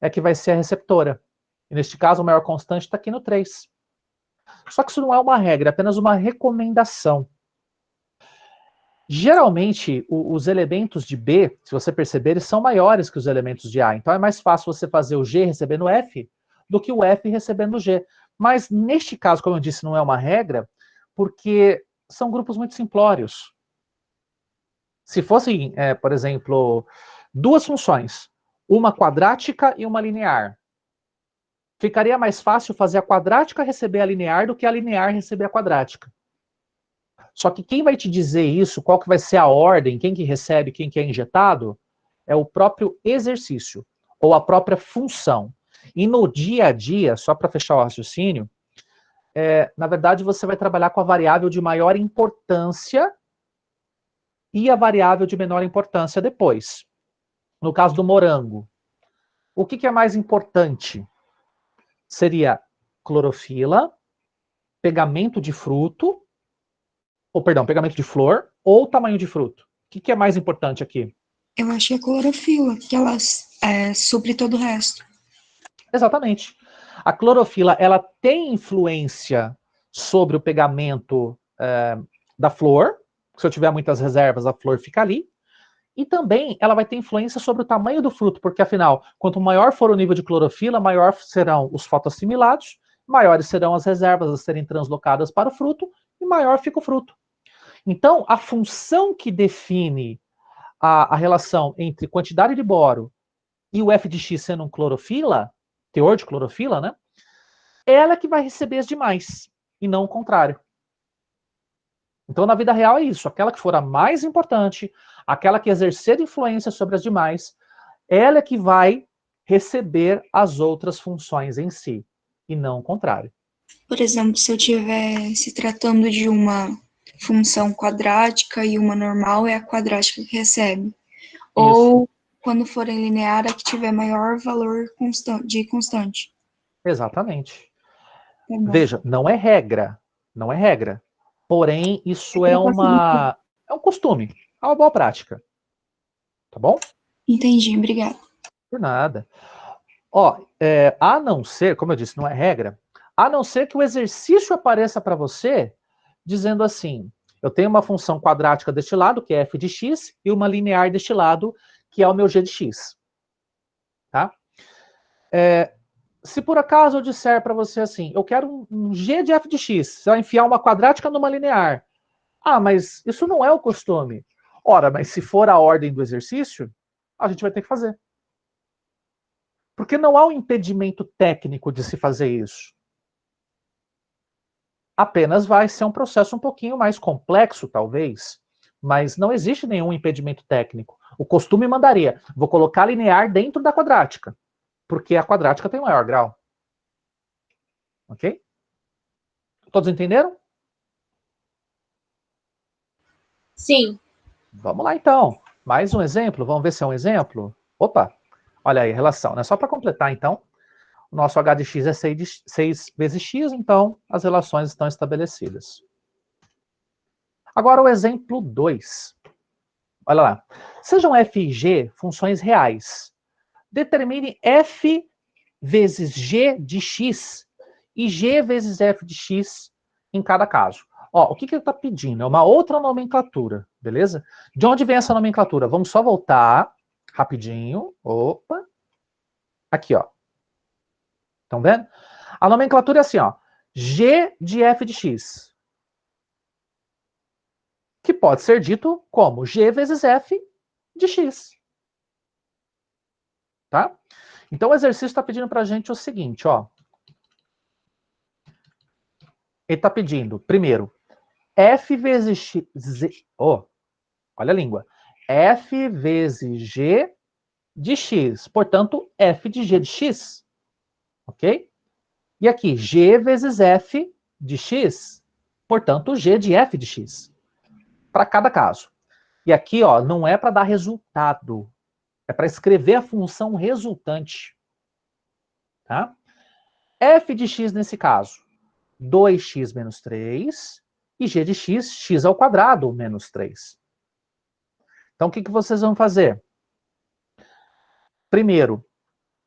é que vai ser a receptora. E neste caso, a maior constante está aqui no 3. Só que isso não é uma regra, é apenas uma recomendação. Geralmente, os elementos de B, se você perceber, eles são maiores que os elementos de A. Então é mais fácil você fazer o G recebendo F do que o F recebendo o G. Mas neste caso, como eu disse, não é uma regra, porque são grupos muito simplórios. Se fossem, por exemplo, duas funções, uma quadrática e uma linear, ficaria mais fácil fazer a quadrática receber a linear do que a linear receber a quadrática. Só que quem vai te dizer isso, qual que vai ser a ordem, quem que recebe, quem que é injetado, é o próprio exercício, ou a própria função. E no dia a dia, só para fechar o raciocínio, na verdade você vai trabalhar com a variável de maior importância e a variável de menor importância depois. No caso do morango, o que é mais importante? Seria clorofila, pegamento de fruto, pegamento de flor ou tamanho de fruto? O que é mais importante aqui? Eu acho que é a clorofila, que ela supre todo o resto. Exatamente. A clorofila, ela tem influência sobre o pegamento da flor. Se eu tiver muitas reservas, a flor fica ali. E também ela vai ter influência sobre o tamanho do fruto, porque afinal, quanto maior for o nível de clorofila, maior serão os fotoassimilados, maiores serão as reservas a serem translocadas para o fruto, e maior fica o fruto. Então, a função que define a relação entre quantidade de boro e o F de X sendo um clorofila, teor de clorofila, né? Ela que vai receber as demais, e não o contrário. Então, na vida real é isso. Aquela que for a mais importante, aquela que exercer influência sobre as demais, ela é que vai receber as outras funções em si, e não o contrário. Por exemplo, se eu estiver se tratando de uma função quadrática e uma normal, é a quadrática que recebe. Ou, quando for em linear, a que tiver maior valor de constante. Exatamente. Tá bom. Veja, não é regra. Não é regra. Porém, isso é um costume. É uma boa prática. Tá bom? Entendi, obrigada. Por nada. Ó, a não ser, como eu disse, não é regra, a não ser que o exercício apareça para você dizendo assim, eu tenho uma função quadrática deste lado, que é f de x, e uma linear deste lado, que é o meu g de x. Tá? Se por acaso eu disser para você assim, eu quero um g de f de x, você vai enfiar uma quadrática numa linear. Ah, mas isso não é o costume. Ora, mas se for a ordem do exercício, a gente vai ter que fazer. Porque não há um impedimento técnico de se fazer isso. Apenas vai ser um processo um pouquinho mais complexo, talvez, mas não existe nenhum impedimento técnico. O costume mandaria, vou colocar linear dentro da quadrática, porque a quadrática tem maior grau. Ok? Todos entenderam? Sim. Vamos lá, então. Mais um exemplo. Vamos ver se é um exemplo? Opa! Olha aí, relação. Né? Só para completar, então. O nosso h de x é 6 vezes x, então as relações estão estabelecidas. Agora o exemplo 2. Olha lá. Sejam f e g funções reais. Determine f vezes g de x e g vezes f de x em cada caso. Ó, o que ele está pedindo? É uma outra nomenclatura, beleza? De onde vem essa nomenclatura? Vamos só voltar rapidinho. Opa. Aqui, ó. Estão vendo? A nomenclatura é assim, ó. G de f de x. Que pode ser dito como g vezes f de x. Tá? Então o exercício está pedindo para a gente o seguinte, ó. Ele está pedindo, primeiro, f vezes x... olha a língua. F vezes g de x. Portanto, f de g de x. Ok? E aqui, g vezes f de x. Portanto, g de f de x. Para cada caso. E aqui, ó, não é para dar resultado. É para escrever a função resultante. Tá? F de x nesse caso, 2x menos 3. E g de x, x ao quadrado menos 3. Então, o que vocês vão fazer? Primeiro,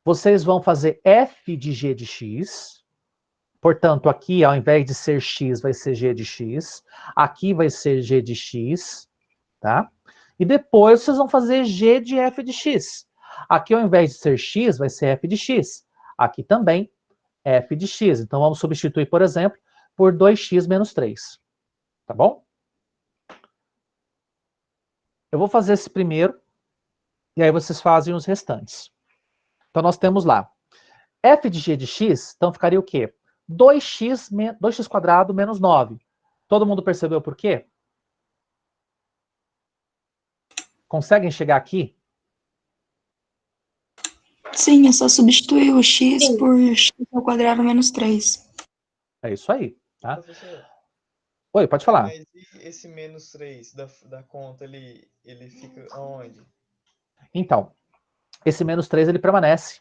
vocês vão fazer f de g de x. Portanto, aqui, ao invés de ser x, vai ser g de x. Aqui vai ser g de x. Tá? E depois vocês vão fazer g de f de x. Aqui, ao invés de ser x, vai ser f de x. Aqui também, f de x. Então, vamos substituir, por exemplo, por 2x menos 3. Tá bom? Eu vou fazer esse primeiro, e aí vocês fazem os restantes. Então, nós temos lá, f de g de x, então ficaria o quê? 2x quadrado menos 9. Todo mundo percebeu por quê? Conseguem chegar aqui? Sim, é só substituir o x Sim. por x ao quadrado menos 3. É isso aí. Tá? Professor, Oi, pode falar. mas e esse menos 3 da conta, ele fica aonde? Então, esse menos 3 ele permanece.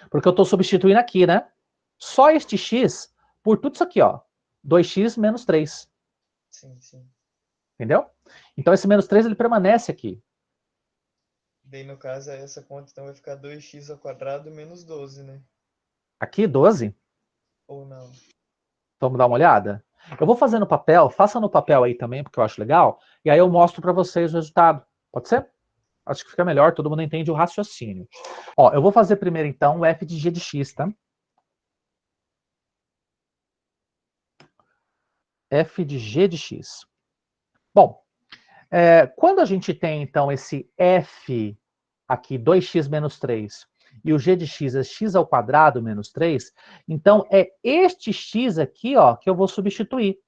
Porque eu estou substituindo aqui, né? Só este x por tudo isso aqui, ó. 2x menos 3. Sim, sim. Entendeu? Então esse menos 3 ele permanece aqui. Daí, no caso, essa conta então vai ficar 2x ao quadrado menos 12, né? Aqui, 12. Ou não? Vamos dar uma olhada? Eu vou fazer no papel, faça no papel aí também, porque eu acho legal. E aí eu mostro para vocês o resultado. Pode ser? Acho que fica melhor, todo mundo entende o raciocínio. Ó, eu vou fazer primeiro, então, o f de g de x, tá? F de g de x. Bom, quando a gente tem, então, esse f aqui, 2x menos 3, e o g de x é x ao quadrado menos 3, então é este x aqui, ó, que eu vou substituir.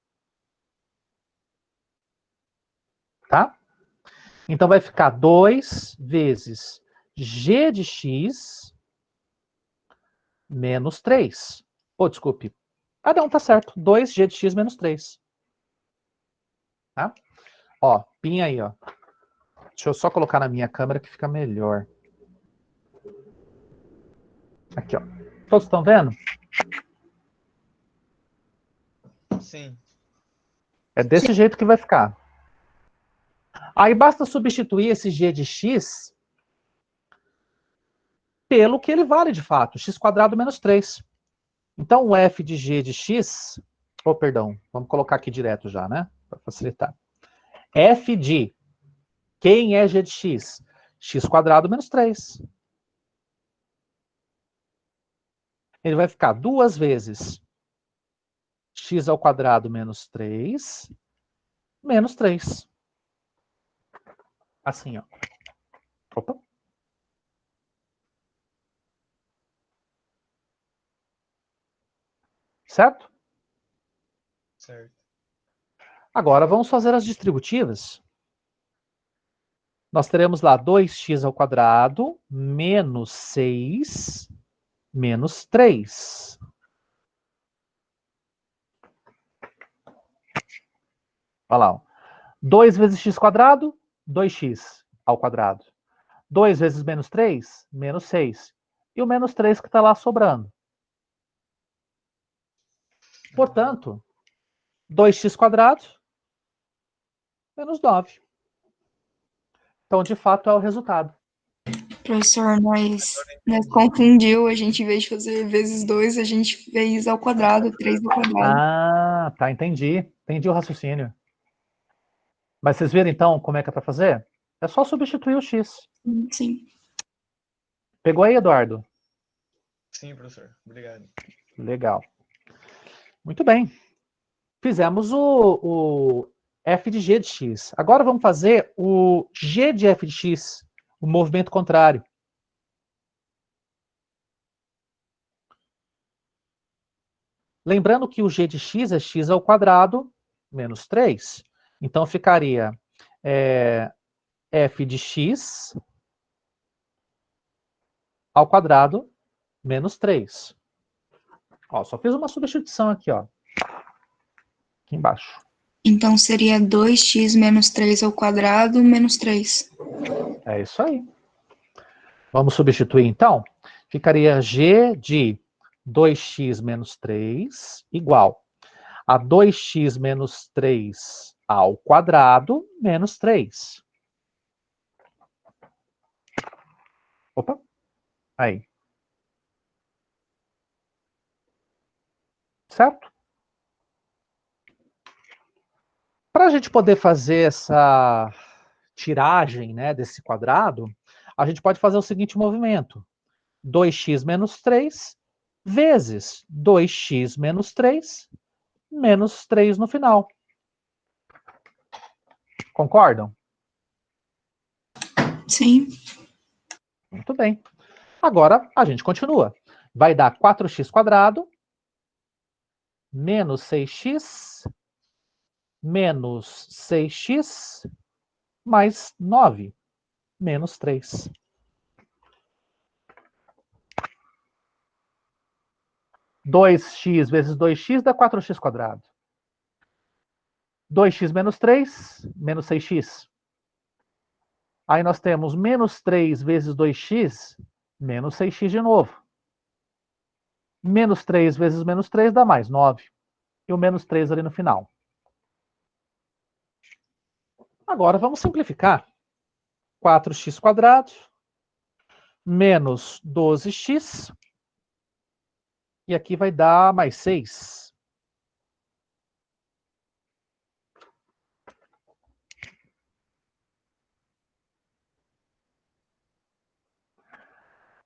Tá? Então vai ficar 2 vezes g de x menos 3. Oh, desculpe. Ah, não, tá certo. 2g de x menos 3. Tá? Ó, pinha aí, ó. Deixa eu só colocar na minha câmera que fica melhor. Aqui, ó. Todos estão vendo? Sim. É desse jeito que vai ficar. Aí basta substituir esse g de x pelo que ele vale de fato, x² menos 3. Então o f de g de x... Oh, perdão, vamos colocar aqui direto já, né? Para facilitar. F de quem é g de x? x² menos 3. Ele vai ficar 2 vezes x² menos 3 menos 3. Assim, ó. Opa. Certo? Certo. Agora vamos fazer as distributivas. Nós teremos lá 2x² menos 6 menos 3. Olha lá. Ó. 2 vezes x², 2x². 2 vezes menos 3, menos 6. E o menos 3 que está lá sobrando. Portanto, 2x² menos 9. Então, de fato, é o resultado. Professor, nós confundiu, a gente, em vez de fazer vezes 2, a gente fez ao quadrado, 3 ao quadrado. Ah, tá, entendi. Entendi o raciocínio. Mas vocês viram, então, como é que é para fazer? É só substituir o x. Sim. Pegou aí, Eduardo? Sim, professor. Obrigado. Legal. Muito bem. Fizemos o f de g de x. Agora vamos fazer o g de f de x, o movimento contrário. Lembrando que o g de x é x² menos 3. Então ficaria f de x ao quadrado menos 3. Ó, só fiz uma substituição aqui, ó. Aqui embaixo. Então seria 2x menos 3 ao quadrado menos 3. É isso aí. Vamos substituir, então? Ficaria g de 2x menos 3 igual a 2x menos 3 ao quadrado menos 3. Opa, aí. Certo? Para a gente poder fazer essa tiragem, né, desse quadrado, a gente pode fazer o seguinte movimento. 2x menos 3 vezes 2x menos 3 menos 3 no final. Concordam? Sim. Muito bem. Agora a gente continua. Vai dar 4x² menos 6x menos 6x mais 9 menos 3. Dois x vezes 2x dá 4x². 2x menos 3, menos 6x. Aí nós temos menos 3 vezes 2x, menos 6x de novo. Menos 3 vezes menos 3 dá mais 9. E o menos 3 ali no final. Agora vamos simplificar. 4x² menos 12x. E aqui vai dar mais 6.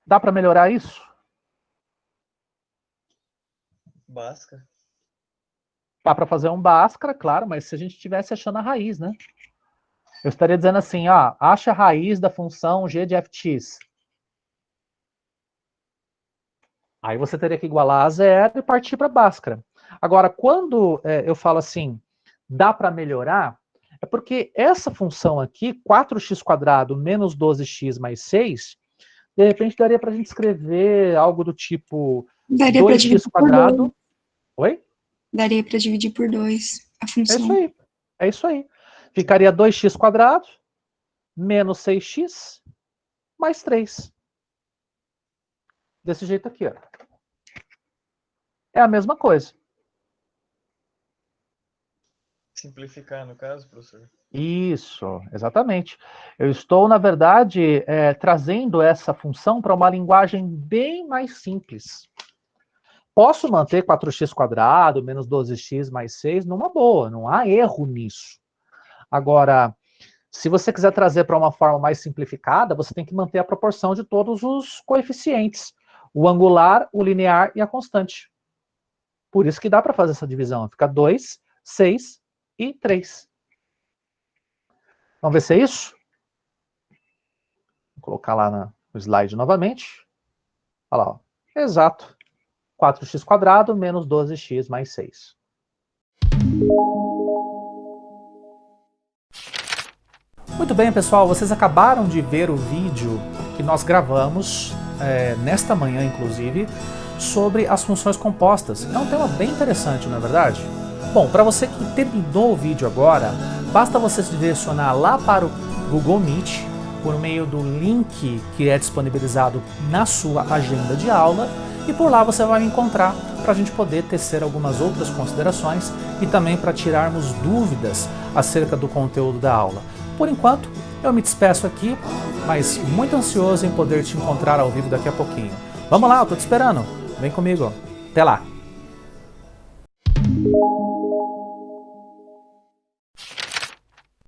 Dá para melhorar isso? Bhaskara. Dá para fazer um Bhaskara, claro, mas se a gente estivesse achando a raiz, né? Eu estaria dizendo assim, ó, acha a raiz da função g de f de x. Aí você teria que igualar a zero e partir para Bhaskara. Agora, quando eu falo assim, dá para melhorar, É porque essa função aqui, 4x² menos 12x mais 6, de repente daria para a gente escrever algo do tipo Daria para dividir por 2. Oi? Daria para dividir por 2 a É função. isso aí. É isso aí. Ficaria 2x² menos 6x mais 3. Desse jeito aqui, ó. É a mesma coisa. Simplificar, no caso, professor? Isso, exatamente. Eu estou, na verdade, trazendo essa função para uma linguagem bem mais simples. Posso manter 4x² menos 12x mais 6 numa boa, não há erro nisso. Agora, se você quiser trazer para uma forma mais simplificada, você tem que manter a proporção de todos os coeficientes. O angular, o linear e a constante. Por isso que dá para fazer essa divisão. Fica 2, 6 e 3. Vamos ver se é isso? Vou colocar lá no slide novamente. Olha lá, ó. Exato. 4x² menos 12x mais 6. Muito bem, pessoal. Vocês acabaram de ver o vídeo que nós gravamos, nesta manhã, inclusive, sobre as funções compostas. É um tema bem interessante, não é verdade? Bom, para você que terminou o vídeo agora, basta você se direcionar lá para o Google Meet, por meio do link que é disponibilizado na sua agenda de aula, e por lá você vai me encontrar para a gente poder tecer algumas outras considerações e também para tirarmos dúvidas acerca do conteúdo da aula. Por enquanto, eu me despeço aqui, mas muito ansioso em poder te encontrar ao vivo daqui a pouquinho. Vamos lá, eu tô te esperando. Vem comigo. Até lá.